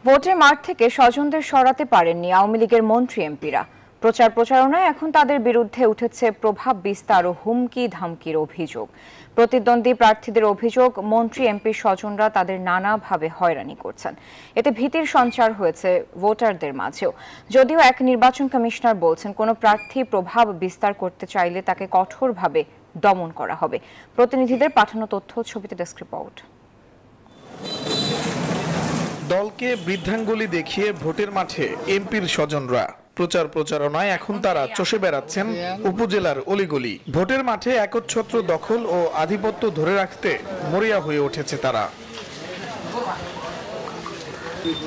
ভোটের মাঠ থেকে স্বজনদের সরাতে পারেননি আওয়ামী লীগের মন্ত্রী এমপিরা। প্রচার প্রচারণায় এখন তাদের বিরুদ্ধে উঠেছে প্রভাব বিস্তার ও হুমকি ধামকির অভিযোগ। প্রতিদ্বন্দ্বী প্রার্থীদের অভিযোগ, মন্ত্রী এমপির স্বজনরা তাদের নানাভাবে হয়রানি করছেন। এতে ভীতির সঞ্চার হয়েছে ভোটারদের মাঝেও। যদিও এক নির্বাচন কমিশনার বলছেন, কোনো প্রার্থী প্রভাব বিস্তার করতে চাইলে তাকে কঠোরভাবে দমন করা হবে। প্রতিনিধিদের পাঠানো তথ্য ছবিতে ডেস্ক রিপোর্ট। দলকে বৃদ্ধাঙ্গুলি দেখিয়ে ভোটের মাঠে এমপির স্বজনরা। প্রচার প্রচারণায় এখন তারা চষে বেড়াচ্ছেন উপজেলার অলিগলি। ভোটের মাঠে একচ্ছত্র দখল ও আধিপত্য ধরে রাখতে মরিয়া হয়ে উঠেছে তারা।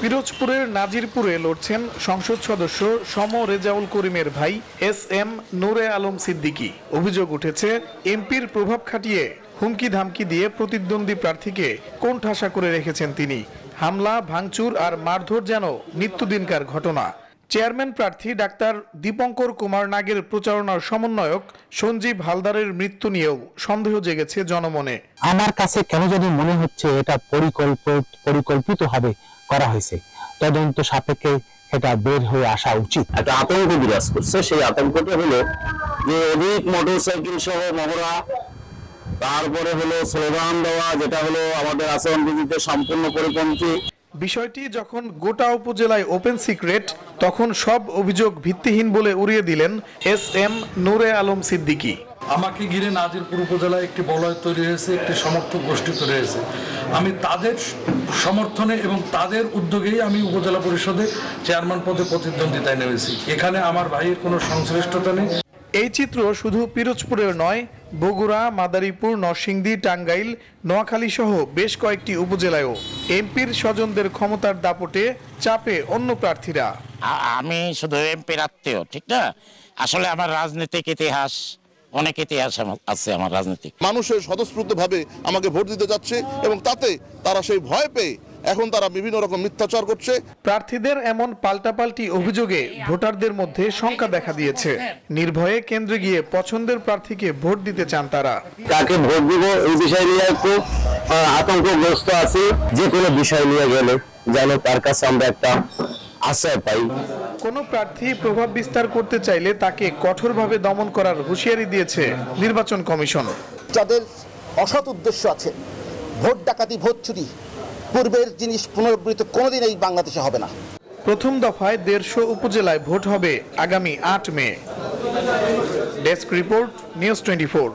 পিরোজপুরের নাজিরপুরে লড়ছেন সংসদ সদস্য সম রেজাউল করিমের ভাই SM নূরে আলম সিদ্দিকী। অভিযোগ উঠেছে, এমপির প্রভাব খাটিয়ে হুমকি ধামকি দিয়ে প্রতিদ্বন্দ্বী প্রার্থীকে কোণঠাসা করে রেখেছেন তিনি। হামলা, ভাঙচুর আর মারধর যেন নিত্যদিনকার ঘটনা। চেয়ারম্যান প্রার্থী ডাক্তার দীপঙ্কর কুমার নাগের প্রচারণার সমন্বয়ক সঞ্জীব হালদারের মৃত্যু নিয়েও সন্দেহ জেগেছে জনমনে। আমার কাছে কেন জানি মনে হচ্ছে এটা পরিকল্পিতভাবে করা হয়েছে। তদন্ত সাপেক্ষে এটা বের হয়ে আসা উচিত। একটা আতঙ্ক বিরাজ করছে। সেই আতঙ্কটা হলো যে অধিক মোটরসাইকেল সহ মহড়া, তারপরে হলো স্লোগান দেওয়া, যেটা হলো আমাদের আচরণবিধিতে সম্পূর্ণ পরিপন্থী। বিষয়টি যখন গোটা উপজেলায় ওপেন সিক্রেট, তখন সব অভিযোগ ভিত্তিহীন বলে উড়িয়ে দিলেন SM নূরে আলম সিদ্দিকী। আমাকে ঘিরে নাজিরপুর উপজেলায় একটি বলয় তৈরি হয়েছে, একটি সমর্থক গোষ্ঠী তৈরি হয়েছে। আমি তাদের সমর্থনে এবং তাদের উদ্যোগেই আমি উপজেলা পরিষদে চেয়ারম্যান পদে প্রতিদ্বন্দ্বিতায় নেমেছি। এখানে আমার ভাইয়ের কোনো সংশ্লিষ্টতা নেই। এই চিত্র শুধু পিরোজপুরের নয়, বগুড়া, মাদারীপুর, নরসিংদী, টাঙ্গাইল, নোয়াখালী সহ বেশ কয়েকটি উপজেলায়ও এমপির স্বজনদের ক্ষমতার দাপটে চাপে অন্য প্রার্থীরা। আমি শুধু এমপির আত্মীয়, ঠিক না? আসলে আমার রাজনৈতিক ইতিহাস, অনেক ইতিহাস আছে আমার রাজনৈতিক। মানুষের স্বতঃস্ফূর্তভাবে আমাকে ভোট দিতে যাচ্ছে এবং তাতে তারা সেই ভয় পেয়ে এখন তারা বিভিন্ন রকম মিথ্যাচার করছে। প্রার্থীদের এমন পাল্টাপাল্টি অভিযোগে ভোটারদের মধ্যে শঙ্কা দেখা দিয়েছে। নির্ভয়ে কেন্দ্রে গিয়ে পছন্দের প্রার্থীকে ভোট দিতে চান তারা। কাকে ভোট দিব এই বিষয় নিয়ে একটু আতঙ্কগ্রস্ত আছে। যে কোনো বিষয় নিয়ে গেলে যেন তার কাছে আমরা একটা আশ্রয় পাই। কোনো প্রার্থী প্রভাব বিস্তার করতে চাইলে তাকে কঠোরভাবে দমন করার হুঁশিয়ারি দিয়েছে নির্বাচন কমিশন। যাদের অসৎ উদ্দেশ্য আছে, ভোট ডাকাতি, ভোট চুরি, পূর্বের জিনিস পুনরাবৃত্তি কোনোদিন এই বাংলাদেশে হবে না। প্রথম দফায় 150 উপজেলায় ভোট হবে আগামী 8 মে। Desk report, news 24।